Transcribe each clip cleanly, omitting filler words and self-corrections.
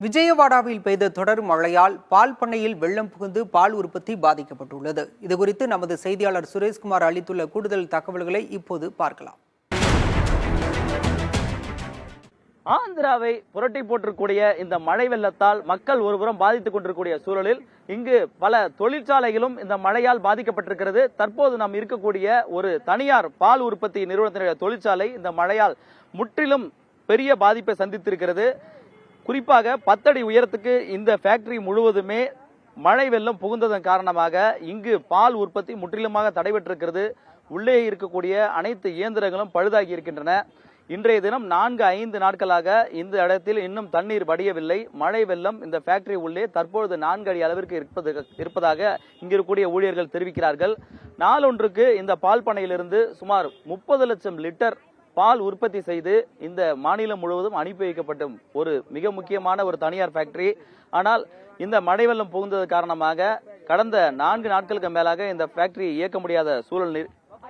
விஜயவாடாவில் பெய்த தொடர் மழையால் பால் பண்ணையில் வெள்ளம் புகுந்து பால் உற்பத்தி பாதிக்கப்பட்டுள்ளது. இதுகுறித்து நமது செய்தியாளர் சுரேஷ்குமார் அளித்துள்ள கூடுதல் தகவல்களை இப்போது பார்க்கலாம். ஆந்திராவை புரட்டி போட்டிருக்கூடிய இந்த மழை வெள்ளத்தால் மக்கள் ஒருபுறம் பாதித்துக் கொண்டிருக்கூடிய சூழலில் இங்கு பல தொழிற்சாலைகளும் இந்த மழையால் பாதிக்கப்பட்டிருக்கிறது. தற்போது நாம் இருக்கக்கூடிய ஒரு தனியார் பால் உற்பத்தி நிறுவனத்தினுடைய தொழிற்சாலை இந்த மழையால் முற்றிலும் பெரிய பாதிப்பை சந்தித்திருக்கிறது. குறிப்பாக 10 அடி உயரத்துக்கு இந்த ஃபேக்டரி முழுவதுமே மழை வெள்ளம் புகுந்ததன் காரணமாக இங்கு பால் உற்பத்தி முற்றிலுமாக தடைபட்டிருக்கிறது. உள்ளே இருக்கக்கூடிய அனைத்து இயந்திரங்களும் பழுதாகி இருக்கின்றன. இன்றைய தினம் 4-5 நாட்களாக இந்த இடத்தில் இன்னும் தண்ணீர் வடியவில்லை. மழை வெள்ளம் இந்த ஃபேக்டரி உள்ளே தற்பொழுது 4 அடி அளவிற்கு இருப்பதாக இங்கு இருக்கக்கூடிய ஊழியர்கள் தெரிவிக்கிறார்கள். நாளொன்றுக்கு இந்த பால் பண்ணையிலிருந்து சுமார் 30 லட்சம் லிட்டர் பால் உற்பத்தி செய்து இந்த மாநிலம் முழுவதும் அனுப்பி வைக்கப்பட்ட ஒரு மிக முக்கியமான ஒரு தனியார் ஃபேக்டரி. ஆனால் இந்த மழை வெள்ளம் புகுந்தது காரணமாக கடந்த 4 நாட்களுக்கு மேலாக இந்த ஃபேக்டரியை இயக்க முடியாத சூழல்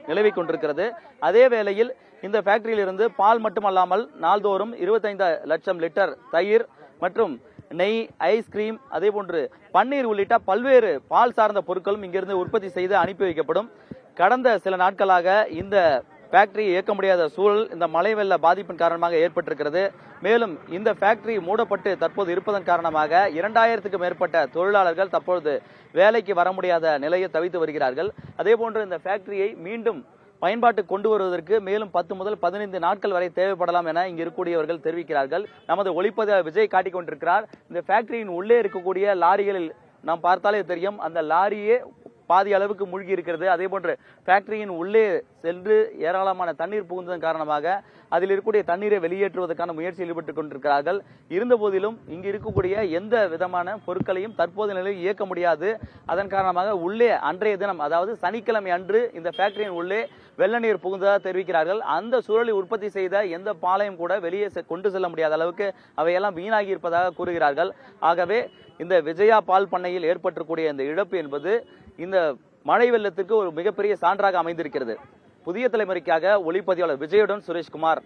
நிலவிக் கொண்டிருக்கிறது. அதே வேளையில் இந்த ஃபேக்டரியிலிருந்து பால் மட்டுமல்லாமல் நாள்தோறும் 25 லட்சம் லிட்டர் தயிர் மற்றும் நெய், ஐஸ்கிரீம், அதே போன்று பன்னீர் உள்ளிட்ட பல்வேறு பால் சார்ந்த பொருட்களும் இங்கிருந்து உற்பத்தி செய்து அனுப்பி வைக்கப்படும். கடந்த சில நாட்களாக இந்த ஃபேக்டரி இயக்க முடியாத சூழல் இந்த மழை வெள்ள பாதிப்பின் காரணமாக ஏற்பட்டிருக்கிறது. மேலும் இந்த ஃபேக்டரி மூடப்பட்டு தற்போது இருப்பதன் காரணமாக 2000க்கும் மேற்பட்ட தொழிலாளர்கள் தற்பொழுது வேலைக்கு வர முடியாத நிலையை தவித்து வருகிறார்கள். அதே போன்று இந்த ஃபேக்டரியை மீண்டும் பயன்பாட்டு கொண்டு வருவதற்கு மேலும் 10 முதல் 15 நாட்கள் வரை தேவைப்படலாம் என இங்கு இருக்கக்கூடியவர்கள் தெரிவிக்கிறார்கள். நமது ஒளிப்பதிவாளர் விஜய் காட்டிக் கொண்டிருக்கிறார். இந்த ஃபேக்டரியின் உள்ளே இருக்கக்கூடிய லாரிகளில் நாம் பார்த்தாலே தெரியும், அந்த லாரியே பாதி அளவுக்கு மூழ்கி இருக்கிறது. அதே போன்று ஃபேக்டரியின் உள்ளே சென்று ஏராளமான தண்ணீர் புகுந்ததன் காரணமாக அதில் இருக்கக்கூடிய தண்ணீரை வெளியேற்றுவதற்கான முயற்சியில் ஈடுபட்டுக் கொண்டிருக்கிறார்கள். இருந்த போதிலும் இங்கு இருக்கக்கூடிய எந்த விதமான பொருட்களையும் தற்போது நிலையில் இயக்க முடியாது. அதன் காரணமாக உள்ளே அன்றைய தினம், அதாவது சனிக்கிழமை அன்று இந்த ஃபேக்டரியின் உள்ளே வெள்ள நீர் புகுந்ததாக தெரிவிக்கிறார்கள். அந்த சூழலில் உற்பத்தி செய்த எந்த பாலையும் கூட வெளியே கொண்டு செல்ல முடியாத அளவுக்கு அவையெல்லாம் வீணாகி இருப்பதாக கூறுகிறார்கள். ஆகவே இந்த விஜயா பால் பண்ணையில் ஏற்பட்டிருக்கூடிய இந்த இழப்பு என்பது இந்த மழை வெள்ளத்திற்கு ஒரு மிகப்பெரிய சான்றாக அமைந்திருக்கிறது. புதிய தலைமுறைக்காக ஒளிப்பதிவாளர் விஜயுடன் சுரேஷ்குமார்.